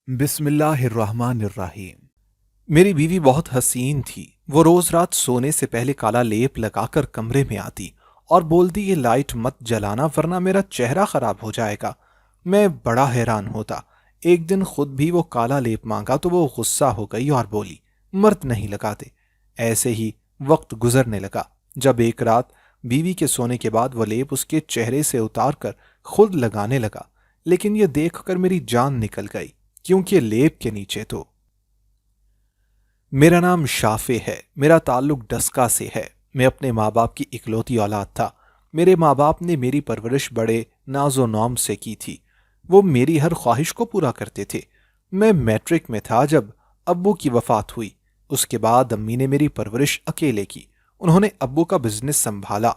بسم اللہ الرحمن الرحیم۔ میری بیوی بہت حسین تھی۔ وہ روز رات سونے سے پہلے کالا لیپ لگا کر کمرے میں آتی اور بولتی یہ لائٹ مت جلانا ورنہ میرا چہرہ خراب ہو جائے گا۔ میں بڑا حیران ہوتا۔ ایک دن خود بھی وہ کالا لیپ مانگا تو وہ غصہ ہو گئی اور بولی مرد نہیں لگاتے۔ ایسے ہی وقت گزرنے لگا۔ جب ایک رات بیوی کے سونے کے بعد وہ لیپ اس کے چہرے سے اتار کر خود لگانے لگا، لیکن یہ دیکھ کر میری جان نکل گئی کیونکہ لیپ کے نیچے تو میرا نام شافع ہے۔ میرا تعلق ڈسکا سے ہے۔ میں اپنے ماں باپ کی اکلوتی اولاد تھا۔ میرے ماں باپ نے میری پرورش بڑے ناز و نوم سے کی تھی۔ وہ میری ہر خواہش کو پورا کرتے تھے۔ میں میٹرک میں تھا جب ابو کی وفات ہوئی۔ اس کے بعد امی نے میری پرورش اکیلے کی۔ انہوں نے ابو کا بزنس سنبھالا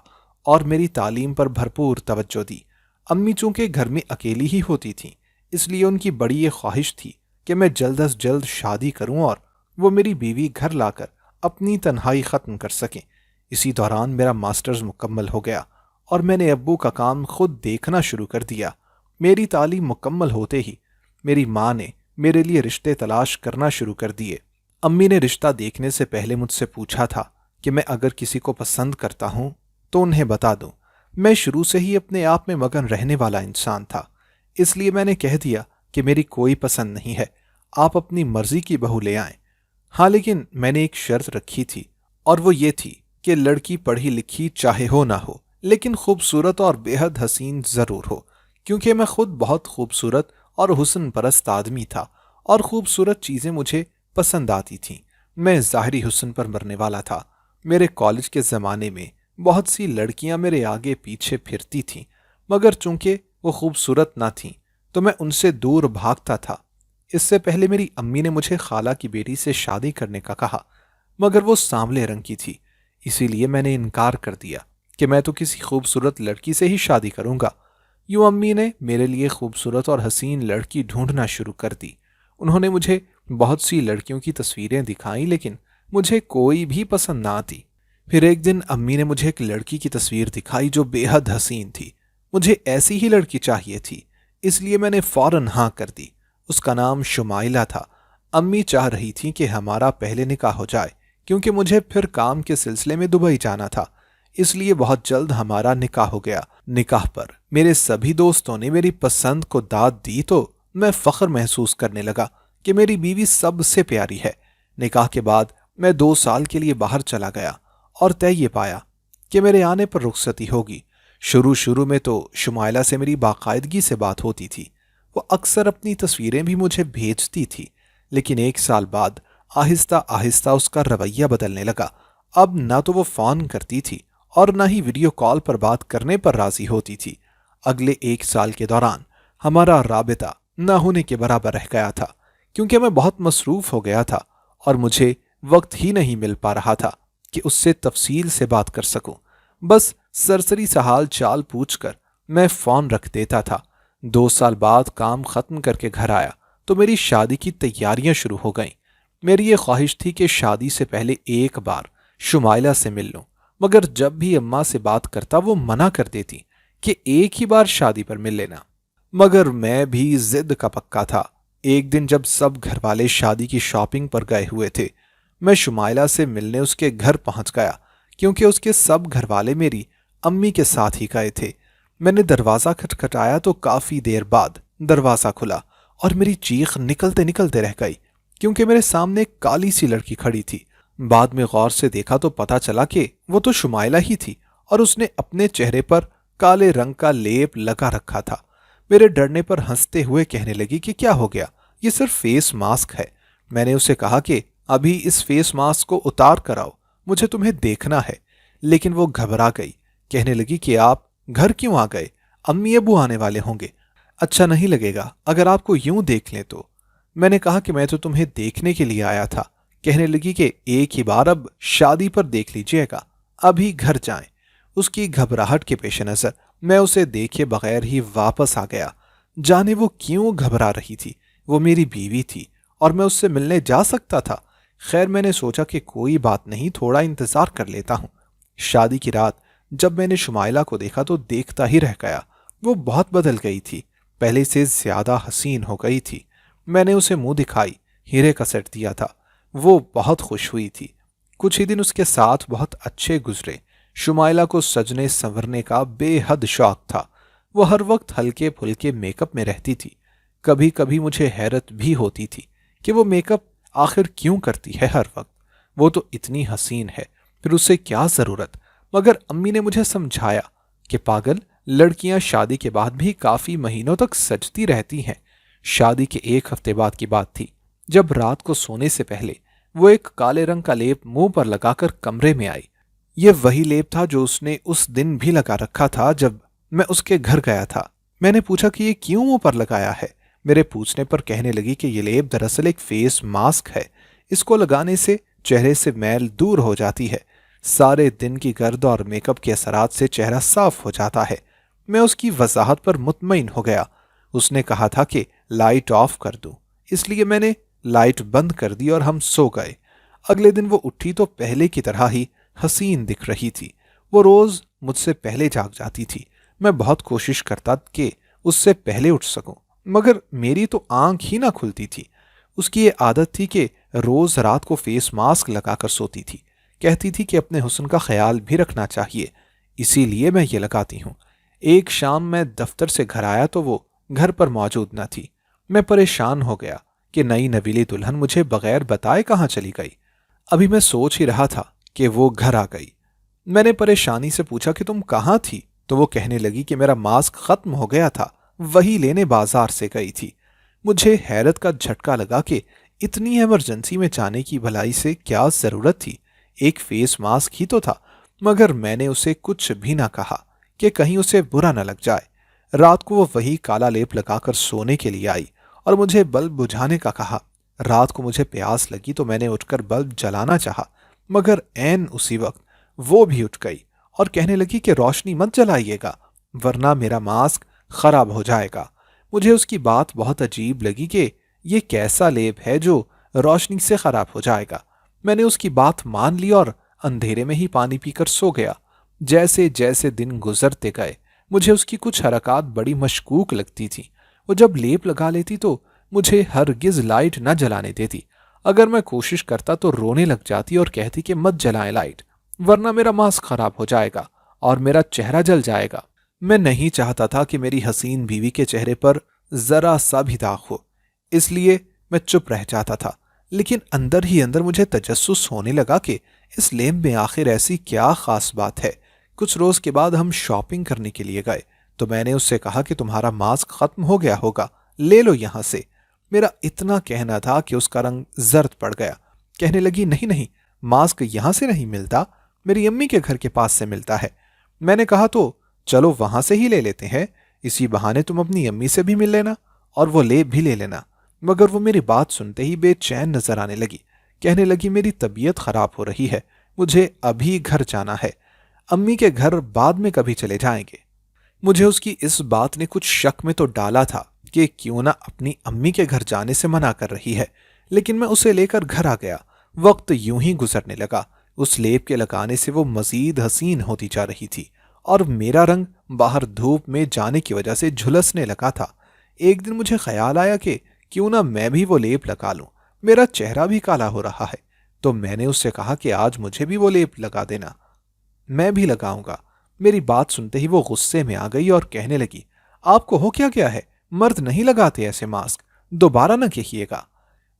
اور میری تعلیم پر بھرپور توجہ دی۔ امی چونکہ گھر میں اکیلی ہی ہوتی تھیں، اس لیے ان کی بڑی یہ خواہش تھی کہ میں جلد از جلد شادی کروں اور وہ میری بیوی گھر لا کر اپنی تنہائی ختم کر سکیں۔ اسی دوران میرا ماسٹرز مکمل ہو گیا اور میں نے ابو کا کام خود دیکھنا شروع کر دیا۔ میری تعلیم مکمل ہوتے ہی میری ماں نے میرے لیے رشتے تلاش کرنا شروع کر دیے۔ امی نے رشتہ دیکھنے سے پہلے مجھ سے پوچھا تھا کہ میں اگر کسی کو پسند کرتا ہوں تو انہیں بتا دوں۔ میں شروع سے ہی اپنے آپ میں مگن رہنے والا انسان تھا، اس لیے میں نے کہہ دیا کہ میری کوئی پسند نہیں ہے، آپ اپنی مرضی کی بہو لے آئیں۔ ہاں، لیکن میں نے ایک شرط رکھی تھی اور وہ یہ تھی کہ لڑکی پڑھی لکھی چاہے ہو نہ ہو لیکن خوبصورت اور بے حد حسین ضرور ہو، کیونکہ میں خود بہت خوبصورت اور حسن پرست آدمی تھا اور خوبصورت چیزیں مجھے پسند آتی تھیں۔ میں ظاہری حسن پر مرنے والا تھا۔ میرے کالج کے زمانے میں بہت سی لڑکیاں میرے آگے پیچھے پھرتی تھیں، مگر چونکہ وہ خوبصورت نہ تھیں تو میں ان سے دور بھاگتا تھا۔ اس سے پہلے میری امی نے مجھے خالہ کی بیٹی سے شادی کرنے کا کہا، مگر وہ سانولے رنگ کی تھی، اسی لیے میں نے انکار کر دیا کہ میں تو کسی خوبصورت لڑکی سے ہی شادی کروں گا۔ یوں امی نے میرے لیے خوبصورت اور حسین لڑکی ڈھونڈنا شروع کر دی۔ انہوں نے مجھے بہت سی لڑکیوں کی تصویریں دکھائیں لیکن مجھے کوئی بھی پسند نہ آتی۔ پھر ایک دن امی نے مجھے ایک لڑکی کی تصویر دکھائی جو بے حد حسین تھی۔ مجھے ایسی ہی لڑکی چاہیے تھی، اس لیے میں نے فوراً ہاں کر دی۔ اس کا نام شمائلہ تھا۔ امی چاہ رہی تھیں کہ ہمارا پہلے نکاح ہو جائے کیونکہ مجھے پھر کام کے سلسلے میں دبئی جانا تھا، اس لیے بہت جلد ہمارا نکاح ہو گیا۔ نکاح پر میرے سبھی دوستوں نے میری پسند کو داد دی تو میں فخر محسوس کرنے لگا کہ میری بیوی سب سے پیاری ہے۔ نکاح کے بعد میں 2 سال کے لیے باہر چلا گیا اور طے یہ پایا کہ میرے آنے پر رخصتی ہوگی۔ شروع میں تو شمائلہ سے میری باقاعدگی سے بات ہوتی تھی۔ وہ اکثر اپنی تصویریں بھی مجھے بھیجتی تھی، لیکن 1 سال بعد آہستہ آہستہ اس کا رویہ بدلنے لگا۔ اب نہ تو وہ فون کرتی تھی اور نہ ہی ویڈیو کال پر بات کرنے پر راضی ہوتی تھی۔ اگلے 1 سال کے دوران ہمارا رابطہ نہ ہونے کے برابر رہ گیا تھا کیونکہ میں بہت مصروف ہو گیا تھا اور مجھے وقت ہی نہیں مل پا رہا تھا کہ اس سے تفصیل سے بات کر سکوں۔ بس سرسری سا حال چال پوچھ کر میں فون رکھ دیتا تھا۔ 2 سال بعد کام ختم کر کے گھر آیا تو میری شادی کی تیاریاں شروع ہو گئیں۔ میری یہ خواہش تھی کہ شادی سے پہلے ایک بار شمائلہ سے مل لوں، مگر جب بھی اماں سے بات کرتا وہ منع کر دیتی کہ ایک ہی بار شادی پر مل لینا، مگر میں بھی ضد کا پکا تھا۔ ایک دن جب سب گھر والے شادی کی شاپنگ پر گئے ہوئے تھے، میں شمائلہ سے ملنے اس کے گھر پہنچ گیا کیونکہ اس کے سب گھر والے میری امی کے ساتھ ہی گئے تھے۔ میں نے دروازہ کھٹکھٹایا تو کافی دیر بعد دروازہ کھلا اور میری چیخ نکلتے نکلتے رہ گئی کیونکہ میرے سامنے ایک کالی سی لڑکی کھڑی تھی۔ بعد میں غور سے دیکھا تو پتا چلا کہ وہ تو شمائلہ ہی تھی اور اس نے اپنے چہرے پر کالے رنگ کا لیپ لگا رکھا تھا۔ میرے ڈرنے پر ہنستے ہوئے کہنے لگی کہ کیا ہو گیا، یہ صرف فیس ماسک ہے۔ میں نے اسے کہا کہ ابھی اس فیس ماسک کو اتار کر آؤ، مجھے تمہیں دیکھنا ہے، لیکن وہ گھبرا گئی۔ کہنے لگی کہ آپ گھر کیوں آ گئے؟ امی ابو آنے والے ہوں گے، اچھا نہیں لگے گا اگر آپ کو یوں دیکھ لیں تو۔ میں نے کہا کہ میں تو تمہیں دیکھنے کے لیے آیا تھا۔ کہنے لگی کہ ایک ہی بار اب شادی پر دیکھ لیجئے گا، ابھی گھر جائیں۔ اس کی گھبراہٹ کے پیش نظر میں اسے دیکھے بغیر ہی واپس آ گیا۔ جانے وہ کیوں گھبرا رہی تھی، وہ میری بیوی تھی اور میں اس سے ملنے جا سکتا تھا۔ خیر میں نے سوچا کہ کوئی بات نہیں، تھوڑا انتظار کر لیتا ہوں۔ شادی کی رات جب میں نے شمائلہ کو دیکھا تو دیکھتا ہی رہ گیا۔ وہ بہت بدل گئی تھی، پہلے سے زیادہ حسین ہو گئی تھی۔ میں نے اسے منہ دکھائی ہیرے کا سیٹ دیا تھا۔ وہ بہت خوش ہوئی تھی۔ کچھ ہی دن اس کے ساتھ بہت اچھے گزرے۔ شمائلہ کو سجنے سنورنے کا بے حد شوق تھا۔ وہ ہر وقت ہلکے پھلکے میک اپ میں رہتی تھی۔ کبھی کبھی مجھے حیرت بھی ہوتی تھی کہ وہ میک اپ آخر کیوں کرتی ہے ہر وقت۔ وہ تو اتنی حسین ہے، پھر اسے کیا ضرورت؟ مگر امی نے مجھے سمجھایا کہ پاگل، لڑکیاں شادی کے بعد بھی کافی مہینوں تک سجتی رہتی ہیں۔ شادی کے ایک ہفتے بعد کی بات تھی، جب رات کو سونے سے پہلے وہ ایک کالے رنگ کا لیپ منہ پر لگا کر کمرے میں آئی۔ یہ وہی لیپ تھا جو اس نے اس دن بھی لگا رکھا تھا جب میں اس کے گھر گیا تھا۔ میں نے پوچھا کہ یہ کیوں منہ پر لگایا ہے؟ میرے پوچھنے پر کہنے لگی کہ یہ لیپ دراصل ایک فیس ماسک ہے۔ اس کو لگانے سے چہرے سے میل دور ہو جاتی ہے، سارے دن کی گرد اور میک اپ کے اثرات سے چہرہ صاف ہو جاتا ہے۔ میں اس کی وضاحت پر مطمئن ہو گیا۔ اس نے کہا تھا کہ لائٹ آف کر دوں، اس لیے میں نے لائٹ بند کر دی اور ہم سو گئے۔ اگلے دن وہ اٹھی تو پہلے کی طرح ہی حسین دکھ رہی تھی۔ وہ روز مجھ سے پہلے جاگ جاتی تھی۔ میں بہت کوشش کرتا کہ اس سے پہلے اٹھ سکوں، مگر میری تو آنکھ ہی نہ کھلتی تھی۔ اس کی یہ عادت تھی کہ روز رات کو فیس ماسک لگا کر سوتی تھی۔ کہتی تھی کہ اپنے حسن کا خیال بھی رکھنا چاہیے، اسی لیے میں یہ لگاتی ہوں۔ ایک شام میں دفتر سے گھر آیا تو وہ گھر پر موجود نہ تھی۔ میں پریشان ہو گیا کہ نئی نویلی دلہن مجھے بغیر بتائے کہاں چلی گئی۔ ابھی میں سوچ ہی رہا تھا کہ وہ گھر آ گئی۔ میں نے پریشانی سے پوچھا کہ تم کہاں تھی؟ تو وہ کہنے لگی کہ میرا ماسک ختم ہو گیا تھا، وہی لینے بازار سے گئی تھی۔ مجھے حیرت کا جھٹکا لگا کہ اتنی ایمرجنسی میں جانے کی بھلائی سے کیا ضرورت تھی؟ ایک فیس ماسک ہی تو تھا۔ مگر میں نے اسے کچھ بھی نہ کہا کہ کہیں اسے برا نہ لگ جائے۔ رات کو وہ وہی کالا لیپ لگا کر سونے کے لیے آئی اور مجھے بلب بجھانے کا کہا۔ رات کو مجھے پیاس لگی تو میں نے اٹھ کر بلب جلانا چاہا، مگر عین اسی وقت وہ بھی اٹھ گئی اور کہنے لگی کہ روشنی مت جلائیے گا ورنہ میرا ماسک خراب ہو جائے گا۔ مجھے اس کی بات بہت عجیب لگی کہ یہ کیسا لیپ ہے جو روشنی سے خراب ہو جائے گا۔ میں نے اس کی بات مان لی اور اندھیرے میں ہی پانی پی کر سو گیا۔ جیسے جیسے دن گزرتے گئے مجھے اس کی کچھ حرکات بڑی مشکوک لگتی تھیں۔ وہ جب لیپ لگا لیتی تو مجھے ہرگز لائٹ نہ جلانے دیتی۔ اگر میں کوشش کرتا تو رونے لگ جاتی اور کہتی کہ مت جلائیں لائٹ ورنہ میرا ماسک خراب ہو جائے گا اور میرا چہرہ جل جائے گا۔ میں نہیں چاہتا تھا کہ میری حسین بیوی کے چہرے پر ذرا سا بھی داغ ہو، اس لیے میں چپ رہ جاتا تھا۔ لیکن اندر ہی اندر مجھے تجسس ہونے لگا کہ اس لیمپ میں آخر ایسی کیا خاص بات ہے۔ کچھ روز کے بعد ہم شاپنگ کرنے کے لیے گئے تو میں نے اس سے کہا کہ تمہارا ماسک ختم ہو گیا ہوگا، لے لو یہاں سے۔ میرا اتنا کہنا تھا کہ اس کا رنگ زرد پڑ گیا۔ کہنے لگی نہیں نہیں، ماسک یہاں سے نہیں ملتا، میری امی کے گھر کے پاس سے ملتا ہے۔ میں نے کہا تو چلو وہاں سے ہی لے لیتے ہیں، اسی بہانے تم اپنی امی سے بھی مل لینا اور وہ لیپ بھی لے لینا۔ مگر وہ میری بات سنتے ہی بے چین نظر آنے لگی۔ کہنے لگی میری طبیعت خراب ہو رہی ہے، مجھے ابھی گھر جانا ہے، امی کے گھر بعد میں کبھی چلے جائیں گے۔ مجھے اس کی اس بات نے کچھ شک میں تو ڈالا تھا کہ کیوں نہ اپنی امی کے گھر جانے سے منع کر رہی ہے، لیکن میں اسے لے کر گھر آ گیا۔ وقت یوں ہی گزرنے لگا۔ اس لیپ کے لگانے سے وہ مزید حسین ہوتی جا رہی تھی اور میرا رنگ باہر دھوپ میں جانے کی وجہ سے جھلسنے لگا تھا۔ ایک دن مجھے خیال آیا کہ کیوں نہ میں بھی وہ لیپ لگا لوں، میرا چہرہ بھی کالا ہو رہا ہے۔ تو میں نے اس سے کہا کہ آج مجھے بھی وہ لیپ لگا دینا، میں بھی لگاؤں گا۔ میری بات سنتے ہی وہ غصے میں آ گئی اور کہنے لگی آپ کو ہو کیا گیا ہے، مرد نہیں لگاتے ایسے ماسک، دوبارہ نہ کہیے گا۔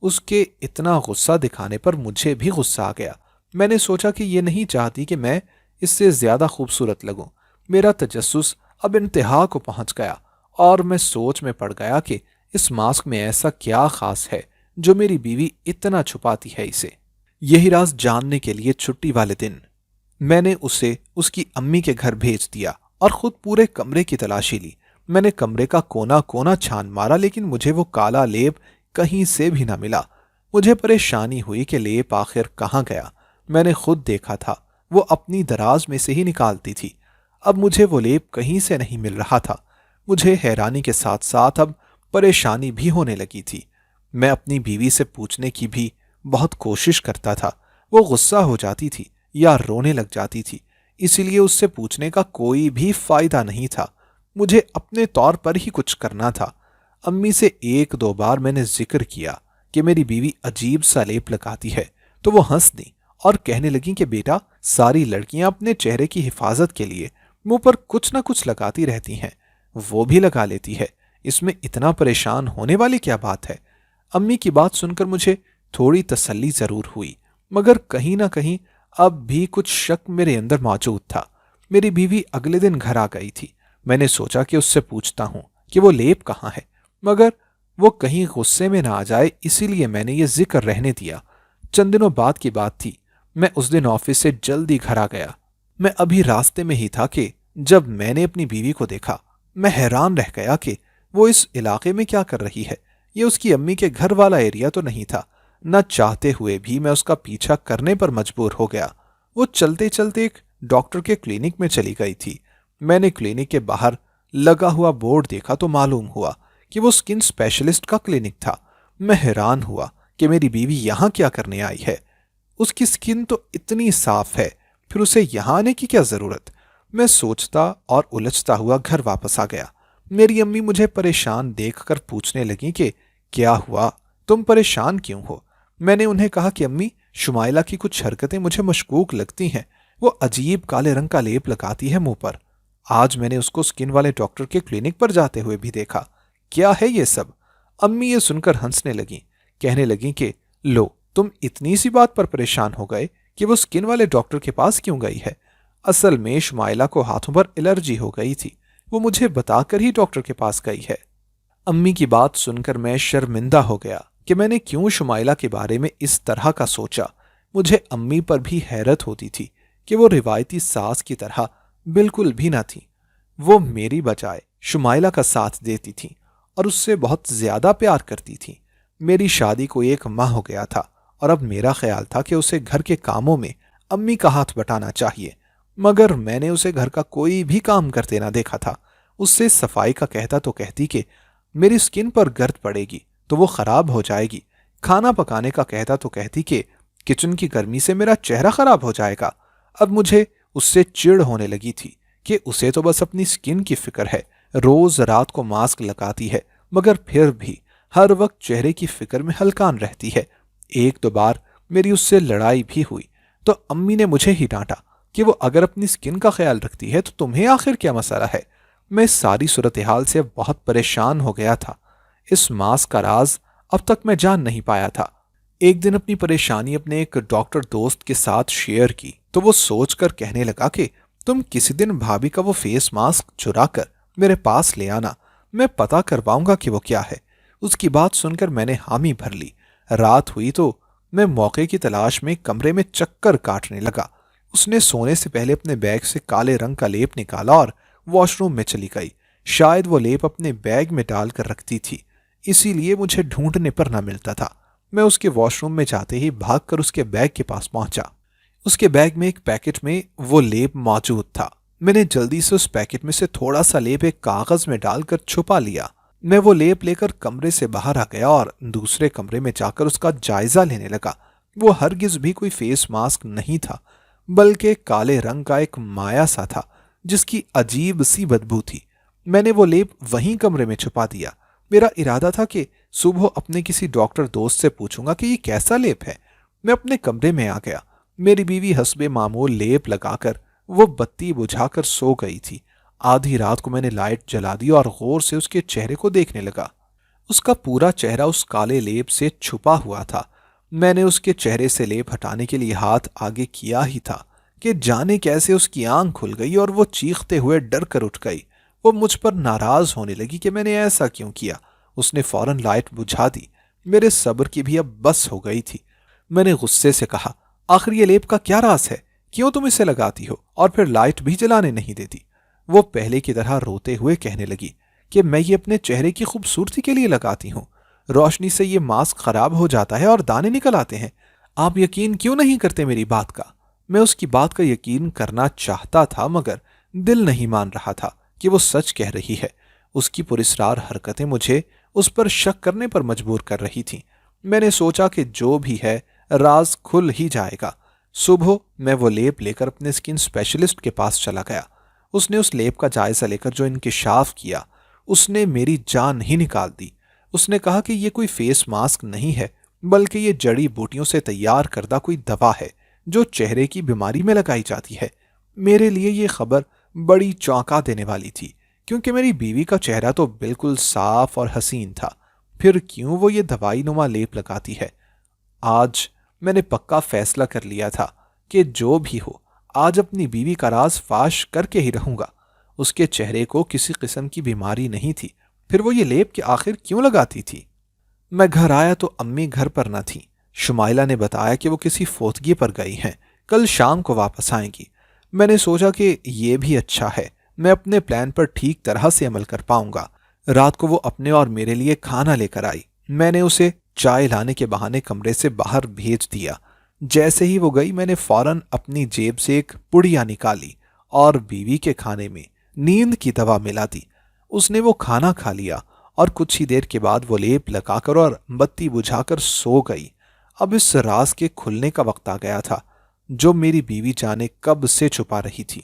اس کے اتنا غصہ دکھانے پر مجھے بھی غصہ آ گیا۔ میں نے سوچا کہ یہ نہیں چاہتی کہ میں اس سے زیادہ خوبصورت لگوں۔ میرا تجسس اب انتہا کو پہنچ گیا اور میں سوچ میں پڑ گیا کہ اس ماسک میں ایسا کیا خاص ہے جو میری بیوی اتنا چھپاتی ہے اسے۔ یہی راز جاننے کے لیے چھٹی والے دن میں نے اسے اس کی امی کے گھر بھیج دیا اور خود پورے کمرے کی تلاشی لی۔ میں نے کمرے کا کونا کونا چھان مارا لیکن مجھے وہ کالا لیپ کہیں سے بھی نہ ملا۔ مجھے پریشانی ہوئی کہ لیپ آخر کہاں گیا۔ میں نے خود دیکھا تھا، وہ اپنی دراز میں سے ہی نکالتی تھی۔ اب مجھے وہ لیپ کہیں سے نہیں مل رہا تھا۔ مجھے حیرانی کے ساتھ ساتھ اب پریشانی بھی ہونے لگی تھی۔ میں اپنی بیوی سے پوچھنے کی بھی بہت کوشش کرتا تھا، وہ غصہ ہو جاتی تھی یا رونے لگ جاتی تھی، اسی لیے اس سے پوچھنے کا کوئی بھی فائدہ نہیں تھا۔ مجھے اپنے طور پر ہی کچھ کرنا تھا۔ امی سے ایک دو بار میں نے ذکر کیا کہ میری بیوی عجیب سا لیپ لگاتی ہے تو وہ ہنس دیں اور کہنے لگیں کہ بیٹا، ساری لڑکیاں اپنے چہرے کی حفاظت کے لیے منہ پر کچھ نہ کچھ لگاتی رہتی ہیں، وہ بھی لگا لیتی ہے، اس میں اتنا پریشان ہونے والی کیا بات ہے۔ امی کی بات سن کر مجھے تھوڑی تسلی ضرور ہوئی، مگر کہیں نہ کہیں اب بھی کچھ شک میرے اندر موجود تھا۔ میری بیوی اگلے دن گھر آ گئی تھی۔ میں نے سوچا کہ اس سے پوچھتا ہوں کہ وہ لیپ کہاں ہے، مگر وہ کہیں غصے میں نہ آ جائے، اسی لیے میں نے یہ ذکر رہنے دیا۔ چند دنوں بعد کی بات تھی، میں اس دن آفس سے جلدی گھر آ گیا۔ میں ابھی راستے میں ہی تھا کہ جب میں نے اپنی بیوی کو دیکھا، میں حیران رہ گیا کہ وہ اس علاقے میں کیا کر رہی ہے۔ یہ اس کی امی کے گھر والا ایریا تو نہیں تھا، نہ چاہتے ہوئے بھی میں اس کا پیچھا کرنے پر مجبور ہو گیا۔ وہ چلتے چلتے ایک ڈاکٹر کے کلینک میں چلی گئی تھی۔ میں نے کلینک کے باہر لگا ہوا بورڈ دیکھا تو معلوم ہوا کہ وہ سکن اسپیشلسٹ کا کلینک تھا۔ میں حیران ہوا کہ میری بیوی یہاں کیا کرنے آئی ہے، اس کی سکن تو اتنی صاف ہے، پھر اسے یہاں آنے کی کیا ضرورت۔ میں سوچتا اور الجھتا ہوا گھر واپس آ گیا۔ میری امی مجھے پریشان دیکھ کر پوچھنے لگیں کہ کیا ہوا، تم پریشان کیوں ہو؟ میں نے انہیں کہا کہ امی، شمائلہ کی کچھ حرکتیں مجھے مشکوک لگتی ہیں، وہ عجیب کالے رنگ کا لیپ لگاتی ہے منہ پر۔ آج میں نے اس کو سکن والے ڈاکٹر کے کلینک پر جاتے ہوئے بھی دیکھا۔ کیا ہے یہ سب؟ امی یہ سن کر ہنسنے لگیں، کہنے لگیں کہ لو، تم اتنی سی بات پر پریشان ہو گئے کہ وہ سکن والے ڈاکٹر کے پاس کیوں گئی ہے؟ اصل میں شمائلہ کو ہاتھوں پر الرجی ہو گئی تھی، وہ مجھے بتا کر ہی ڈاکٹر کے پاس گئی ہے۔ امی کی بات سن کر میں شرمندہ ہو گیا کہ میں نے کیوں شمائلہ کے بارے میں اس طرح کا سوچا۔ مجھے امی پر بھی حیرت ہوتی تھی کہ وہ روایتی ساس کی طرح بالکل بھی نہ تھی۔ وہ میری بجائے شمائلہ کا ساتھ دیتی تھیں اور اس سے بہت زیادہ پیار کرتی تھیں۔ میری شادی کو 1 ماہ ہو گیا تھا اور اب میرا خیال تھا کہ اسے گھر کے کاموں میں امی کا ہاتھ بٹانا چاہیے، مگر میں نے اسے گھر کا کوئی بھی کام کرتے نہ دیکھا تھا۔ اس سے صفائی کا کہتا تو کہتی کہ میری سکن پر گرد پڑے گی تو وہ خراب ہو جائے گی، کھانا پکانے کا کہتا تو کہتی کہ کچن کی گرمی سے میرا چہرہ خراب ہو جائے گا۔ اب مجھے اس سے چڑ ہونے لگی تھی کہ اسے تو بس اپنی سکن کی فکر ہے، روز رات کو ماسک لگاتی ہے، مگر پھر بھی ہر وقت چہرے کی فکر میں ہلکان رہتی ہے۔ 1-2 بار میری اس سے لڑائی بھی ہوئی تو امی نے مجھے ہی ڈانٹا کہ وہ اگر اپنی سکن کا خیال رکھتی ہے تو تمہیں آخر کیا مسئلہ ہے۔ میں ساری صورتحال سے بہت پریشان ہو گیا تھا۔ اس ماسک کا راز اب تک میں جان نہیں پایا تھا۔ ایک دن اپنی پریشانی اپنے ایک ڈاکٹر دوست کے ساتھ شیئر کی تو وہ سوچ کر کہنے لگا کہ تم کسی دن بھابھی کا وہ فیس ماسک چرا کر میرے پاس لے آنا، میں پتہ کرواؤں گا کہ وہ کیا ہے۔ اس کی بات سن کر میں نے حامی بھر لی۔ رات ہوئی تو میں موقع کی تلاش میں کمرے میں چکر کاٹنے لگا۔ اس نے سونے سے پہلے اپنے بیگ سے کالے رنگ کا لیپ نکالا اور واش روم میں چلی گئی۔ شاید وہ لیپ اپنے بیگ میں ڈال کر رکھتی تھی، اسی لیے مجھے ڈھونڈنے پر نہ ملتا تھا۔ میں اس کے واش روم میں جاتے ہی بھاگ کر اس کے بیگ کے پاس پہنچا۔ اس کے بیگ میں ایک پیکٹ میں وہ لیپ موجود تھا۔ میں نے جلدی سے اس پیکٹ میں سے تھوڑا سا لیپ ایک کاغذ میں ڈال کر چھپا لیا۔ میں وہ لیپ لے کر کمرے سے باہر آ گیا اور دوسرے کمرے میں جا کر اس کا جائزہ لینے لگا۔ وہ ہرگز بھی کوئی فیس ماسک نہیں تھا، بلکہ کالے رنگ کا ایک مایا سا تھا جس کی عجیب سی بدبو تھی۔ میں نے وہ لیپ وہیں کمرے میں چھپا دیا۔ میرا ارادہ تھا کہ صبح اپنے کسی ڈاکٹر دوست سے پوچھوں گا کہ یہ کیسا لیپ ہے۔ میں اپنے کمرے میں آ گیا۔ میری بیوی حسب معمول لیپ لگا کر وہ بتی بجھا کر سو گئی تھی۔ آدھی رات کو میں نے لائٹ جلا دی اور غور سے اس کے چہرے کو دیکھنے لگا۔ اس کا پورا چہرہ اس کالے لیپ سے چھپا ہوا تھا۔ میں نے اس کے چہرے سے لیپ ہٹانے کے لیے ہاتھ آگے کیا ہی تھا کہ جانے کیسے اس کی آنکھ کھل گئی اور وہ چیختے ہوئے ڈر کر اٹھ گئی۔ وہ مجھ پر ناراض ہونے لگی کہ میں نے ایسا کیوں کیا۔ اس نے فوراً لائٹ بجھا دی۔ میرے صبر کی بھی اب بس ہو گئی تھی۔ میں نے غصے سے کہا، آخر یہ لیپ کا کیا راز ہے؟ کیوں تم اسے لگاتی ہو اور پھر لائٹ بھی جلانے نہیں دیتی؟ وہ پہلے کی طرح روتے ہوئے کہنے لگی کہ میں یہ اپنے چہرے کی خوبصورتی کے لیے لگاتی ہوں، روشنی سے یہ ماسک خراب ہو جاتا ہے اور دانے نکل آتے ہیں۔ آپ یقین کیوں نہیں کرتے میری بات کا؟ میں اس کی بات کا یقین کرنا چاہتا تھا مگر دل نہیں مان رہا تھا کہ وہ سچ کہہ رہی ہے۔ اس کی پراسرار حرکتیں مجھے اس پر شک کرنے پر مجبور کر رہی تھیں۔ میں نے سوچا کہ جو بھی ہے راز کھل ہی جائے گا۔ صبح میں وہ لیپ لے کر اپنے سکن اسپیشلسٹ کے پاس چلا گیا۔ اس نے اس لیپ کا جائزہ لے کر جو انکشاف کیا اس نے میری جان ہی نکال دی۔ اس نے کہا کہ یہ کوئی فیس ماسک نہیں ہے، بلکہ یہ جڑی بوٹیوں سے تیار کردہ کوئی دوا ہے جو چہرے کی بیماری میں لگائی جاتی ہے۔ میرے لیے یہ خبر بڑی چونکا دینے والی تھی، کیونکہ میری بیوی کا چہرہ تو بالکل صاف اور حسین تھا، پھر کیوں وہ یہ دوائی نما لیپ لگاتی ہے؟ آج میں نے پکا فیصلہ کر لیا تھا کہ جو بھی ہو، آج اپنی بیوی کا راز فاش کر کے ہی رہوں گا۔ اس کے چہرے کو کسی قسم کی بیماری نہیں تھی، پھر وہ یہ لیپ کے آخر کیوں لگاتی تھی؟ میں گھر آیا تو امی گھر پر نہ تھیں۔ شمائلہ نے بتایا کہ وہ کسی فوتگی پر گئی ہیں، کل شام کو واپس آئیں گی۔ میں نے سوچا کہ یہ بھی اچھا ہے، میں اپنے پلان پر ٹھیک طرح سے عمل کر پاؤں گا۔ رات کو وہ اپنے اور میرے لیے کھانا لے کر آئی۔ میں نے اسے چائے لانے کے بہانے کمرے سے باہر بھیج دیا۔ جیسے ہی وہ گئی، میں نے فوراً اپنی جیب سے ایک پڑیا نکالی اور بیوی کے کھانے میں نیند کی دوا ملا دی۔ اس نے وہ کھانا کھا لیا اور کچھ ہی دیر کے بعد وہ لیپ لگا کر اور بتی بجھا کر سو گئی۔ اب اس راز کے کھلنے کا وقت آ گیا تھا جو میری بیوی جانے کب سے چھپا رہی تھی۔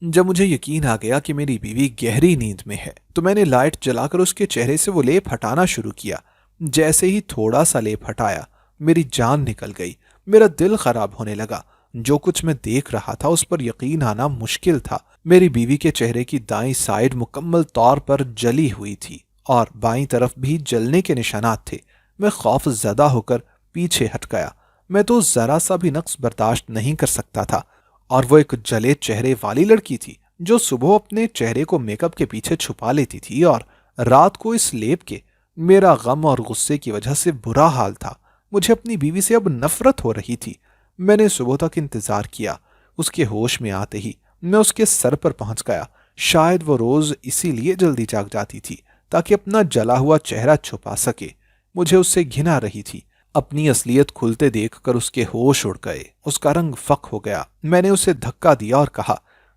جب مجھے یقین آ گیا کہ میری بیوی گہری نیند میں ہے تو میں نے لائٹ جلا کر اس کے چہرے سے وہ لیپ ہٹانا شروع کیا۔ جیسے ہی تھوڑا سا لیپ ہٹایا، میری جان نکل گئی، میرا دل خراب ہونے لگا۔ جو کچھ میں دیکھ رہا تھا اس پر یقین آنا مشکل تھا۔ میری بیوی کے چہرے کی دائیں سائیڈ مکمل طور پر جلی ہوئی تھی اور بائیں طرف بھی جلنے کے نشانات تھے۔ میں خوف زدہ ہو کر پیچھے ہٹ گیا۔ میں تو ذرا سا بھی نقص برداشت نہیں کر سکتا تھا، اور وہ ایک جلے چہرے والی لڑکی تھی جو صبح اپنے چہرے کو میک اپ کے پیچھے چھپا لیتی تھی اور رات کو اس لیپ کے۔ میرا غم اور غصے کی وجہ سے برا حال تھا۔ مجھے اپنی بیوی سے اب نفرت ہو رہی تھی۔ میں نے صبح تک انتظار کیا۔ اس کے ہوش میں آتے ہی میں اس کے سر پر پہنچ گیا۔ شاید وہ روز اسی لیے جلدی جاگ جاتی تھی تاکہ اپنا جلا ہوا چہرہ چھپا سکے۔ مجھے اس سے گھن آ رہی تھی۔ اپنی اصلیت کھلتے دیکھ کر اس کے ہوش اڑ گئے، اس کا رنگ فک ہو گیا۔ میں نے اسے دھکا دیا اور کہا،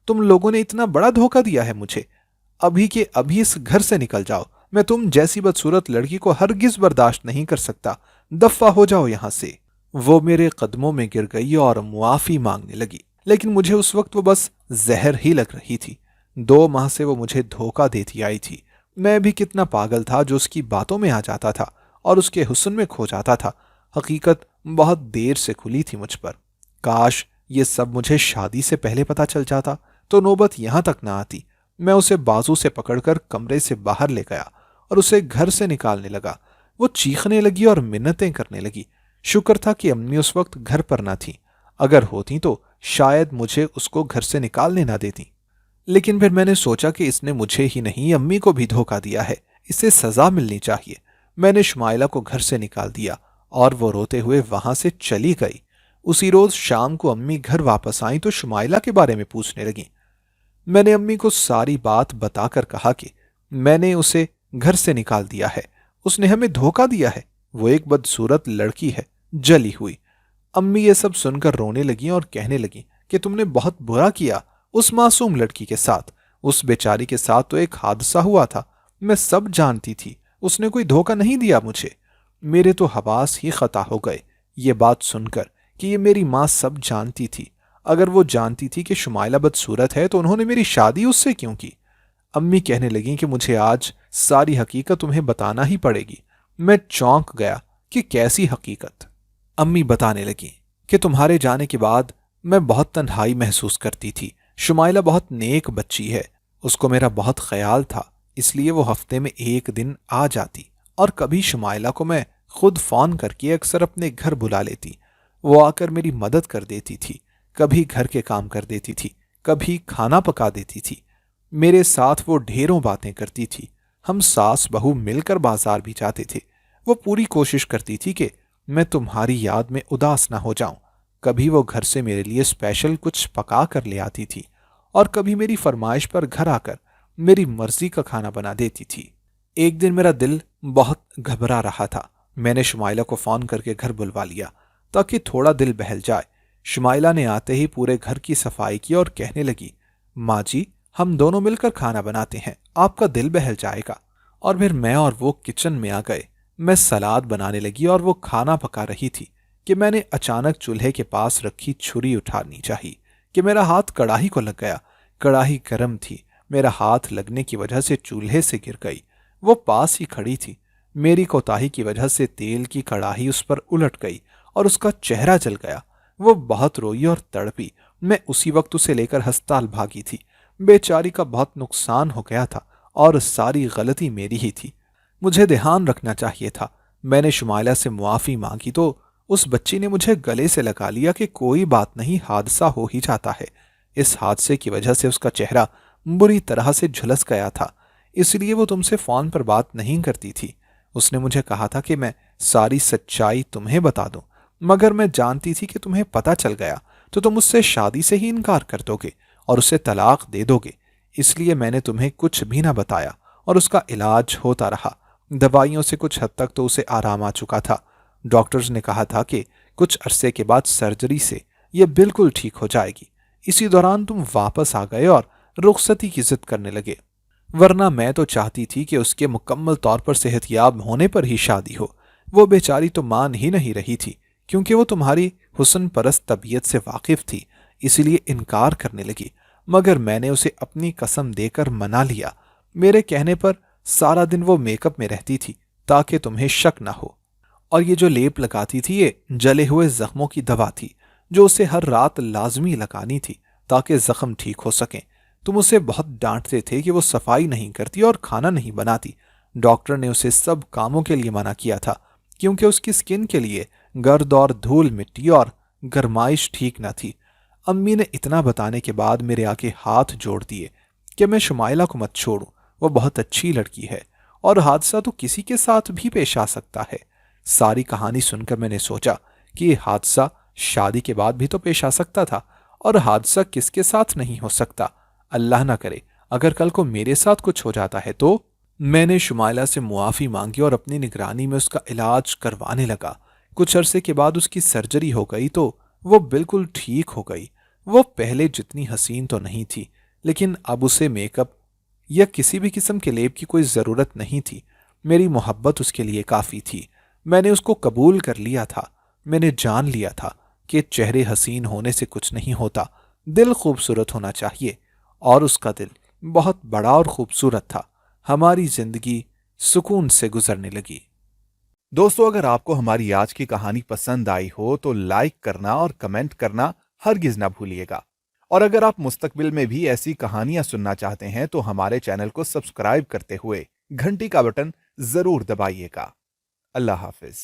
تم لوگوں نے اتنا بڑا دھوکہ دیا ہے مجھے، ابھی کے ابھی اس گھر سے نکل جاؤ۔ میں تم جیسی بدصورت لڑکی کو ہرگز برداشت نہیں کر سکتا، دفع ہو جاؤ یہاں سے۔ وہ میرے قدموں میں گر گئی اور معافی مانگنے لگی، لیکن مجھے اس وقت وہ بس زہر ہی لگ رہی تھی۔ 2 ماہ سے وہ مجھے دھوکہ دیتی آئی تھی۔ میں بھی کتنا پاگل تھا جو اس کی باتوں میں آ جاتا تھا اور اس کے حسن میں کھو جاتا تھا۔ حقیقت بہت دیر سے کھلی تھی مجھ پر۔ کاش یہ سب مجھے شادی سے پہلے پتہ چل جاتا تو نوبت یہاں تک نہ آتی۔ میں اسے بازو سے پکڑ کر کمرے سے باہر لے گیا اور اسے گھر سے نکالنے لگا۔ وہ چیخنے لگی اور منتیں کرنے لگی۔ شکر تھا کہ امی اس وقت گھر پر نہ تھیں، اگر ہوتیں تو شاید مجھے اس کو گھر سے نکالنے نہ دیتی۔ لیکن پھر میں نے سوچا کہ اس نے مجھے ہی نہیں امی کو بھی دھوکہ دیا ہے، اسے سزا ملنی چاہیے۔ میں نے شمائلہ کو گھر سے نکال دیا اور وہ روتے ہوئے وہاں سے چلی گئی۔ اسی روز شام کو امی گھر واپس آئیں تو شمائلہ کے بارے میں پوچھنے لگیں۔ میں نے امی کو ساری بات بتا کر کہا کہ میں نے اسے گھر سے نکال دیا ہے، اس نے ہمیں دھوکہ دیا ہے، وہ ایک بدصورت لڑکی ہے، جلی ہوئی۔ امی یہ سب سن کر رونے لگیں اور کہنے لگیں کہ تم نے بہت برا کیا اس معصوم لڑکی کے ساتھ، اس بیچاری کے ساتھ تو ایک حادثہ ہوا تھا، میں سب جانتی تھی، اس نے کوئی دھوکہ نہیں دیا مجھے۔ میرے تو حواس ہی خطا ہو گئے یہ بات سن کر کہ یہ میری ماں سب جانتی تھی۔ اگر وہ جانتی تھی کہ شمائلہ بدصورت ہے تو انہوں نے میری شادی اس سے کیوں کی؟ امی کہنے لگیں کہ مجھے آج ساری حقیقت تمہیں بتانا ہی پڑے گی۔ میں چونک گیا کہ کیسی حقیقت؟ امی بتانے لگیں کہ تمہارے جانے کے بعد میں بہت تنہائی محسوس کرتی تھی۔ شمائلہ بہت نیک بچی ہے، اس کو میرا بہت خیال تھا، اس لیے وہ ہفتے میں 1 دن آ جاتی اور کبھی شمائلہ کو میں خود فون کر کے اکثر اپنے گھر بلا لیتی۔ وہ آ کر میری مدد کر دیتی تھی، کبھی گھر کے کام کر دیتی تھی، کبھی کھانا پکا دیتی تھی۔ میرے ساتھ وہ ڈھیروں باتیں کرتی تھی۔ ہم ساس بہو مل کر بازار بھی جاتے تھے۔ وہ پوری کوشش کرتی تھی کہ میں تمہاری یاد میں اداس نہ ہو جاؤں۔ کبھی وہ گھر سے میرے لیے اسپیشل کچھ پکا کر لے آتی تھی اور کبھی میری فرمائش پر گھر آ کر میری مرضی کا کھانا بنا دیتی تھی۔ ایک دن میرا دل بہت گھبرا رہا تھا۔ میں نے شمائلہ کو فون کر کے گھر بلوا لیا تاکہ تھوڑا دل بہل جائے۔ شمائلہ نے آتے ہی پورے گھر کی صفائی کی اور کہنے لگی، ماں جی ہم دونوں مل کر کھانا بناتے ہیں، آپ کا دل بہل جائے گا۔ اور پھر میں اور وہ کچن میں آ گئے۔ میں سلاد بنانے لگی اور وہ کھانا پکا رہی تھی کہ میں نے اچانک چولہے کے پاس رکھی چھری اٹھانی چاہی کہ میرا ہاتھ کڑاہی کو لگ گیا۔ کڑاہی گرم تھی، میرا ہاتھ لگنے کی وجہ سے چولہے سے گر گئی۔ وہ پاس ہی کھڑی تھی۔ میری کوتاہی کی وجہ سے تیل کی کڑاہی اس پر الٹ گئی اور اس کا چہرہ جل گیا۔ وہ بہت روئی اور تڑپی۔ میں اسی وقت اسے لے کر ہسپتال بھاگی تھی۔ بیچاری کا بہت نقصان ہو گیا تھا اور ساری غلطی میری ہی تھی۔ مجھے دھیان رکھنا چاہیے تھا۔ میں نے شمائلہ سے معافی مانگی تو اس بچی نے مجھے گلے سے لگا لیا کہ کوئی بات نہیں، حادثہ ہو ہی جاتا ہے۔ اس حادثے کی وجہ سے اس کا چہرہ بری طرح سے جھلس گیا تھا، اس لیے وہ تم سے فون پر بات نہیں کرتی تھی۔ اس نے مجھے کہا تھا کہ میں ساری سچائی تمہیں بتا دوں، مگر میں جانتی تھی کہ تمہیں پتہ چل گیا تو تم اس سے شادی سے ہی انکار کر دو گے اور اسے طلاق دے دو گے۔ اس لیے میں نے تمہیں کچھ بھی نہ بتایا اور اس کا علاج ہوتا رہا۔ دوائیوں سے کچھ حد تک تو اسے آرام آ چکا تھا۔ ڈاکٹرز نے کہا تھا کہ کچھ عرصے کے بعد سرجری سے یہ بالکل ٹھیک ہو جائے گی۔ اسی دوران تم واپس آ گئے اور رخصتی کی ضد کرنے لگے، ورنہ میں تو چاہتی تھی کہ اس کے مکمل طور پر صحت یاب ہونے پر ہی شادی ہو۔ وہ بیچاری تو مان ہی نہیں رہی تھی، کیونکہ وہ تمہاری حسن پرست طبیعت سے واقف تھی، اس لیے انکار کرنے لگی، مگر میں نے اسے اپنی قسم دے کر منا لیا۔ میرے کہنے پر سارا دن وہ میک اپ میں رہتی تھی تاکہ تمہیں شک نہ ہو، اور یہ جو لیپ لگاتی تھی یہ جلے ہوئے زخموں کی دوا تھی جو اسے ہر رات لازمی لگانی تھی تاکہ زخم ٹھیک ہو سکیں۔ تم اسے بہت ڈانٹتے تھے کہ وہ صفائی نہیں کرتی اور کھانا نہیں بناتی۔ ڈاکٹر نے اسے سب کاموں کے لیے منع کیا تھا کیونکہ اس کی سکن کے لیے گرد اور دھول مٹی اور گرمائش ٹھیک نہ تھی۔ امی نے اتنا بتانے کے بعد میرے آگے ہاتھ جوڑ دیے کہ میں شمائلہ کو مت چھوڑوں، وہ بہت اچھی لڑکی ہے اور حادثہ تو کسی کے ساتھ بھی پیش آ سکتا ہے۔ ساری کہانی سن کر میں نے سوچا کہ یہ حادثہ شادی کے بعد بھی تو پیش آ سکتا تھا، اور حادثہ کس کے ساتھ نہیں ہو سکتا؟ اللہ نہ کرے اگر کل کو میرے ساتھ کچھ ہو جاتا ہے تو۔ میں نے شمائلہ سے معافی مانگی اور اپنی نگرانی میں اس کا علاج کروانے لگا۔ کچھ عرصے کے بعد اس کی سرجری ہو گئی تو وہ بالکل ٹھیک ہو گئی۔ وہ پہلے جتنی حسین تو نہیں تھی، لیکن اب اسے میک اپ یا کسی بھی قسم کے لیپ کی کوئی ضرورت نہیں تھی۔ میری محبت اس کے لیے کافی تھی۔ میں نے اس کو قبول کر لیا تھا۔ میں نے جان لیا تھا کہ چہرے حسین ہونے سے کچھ نہیں ہوتا، دل خوبصورت ہونا چاہیے، اور اس کا دل بہت بڑا اور خوبصورت تھا۔ ہماری زندگی سکون سے گزرنے لگی۔ دوستو، اگر آپ کو ہماری آج کی کہانی پسند آئی ہو تو لائک کرنا اور کمنٹ کرنا ہرگز نہ بھولیے گا، اور اگر آپ مستقبل میں بھی ایسی کہانیاں سننا چاہتے ہیں تو ہمارے چینل کو سبسکرائب کرتے ہوئے گھنٹی کا بٹن ضرور دبائیے گا۔ اللہ حافظ۔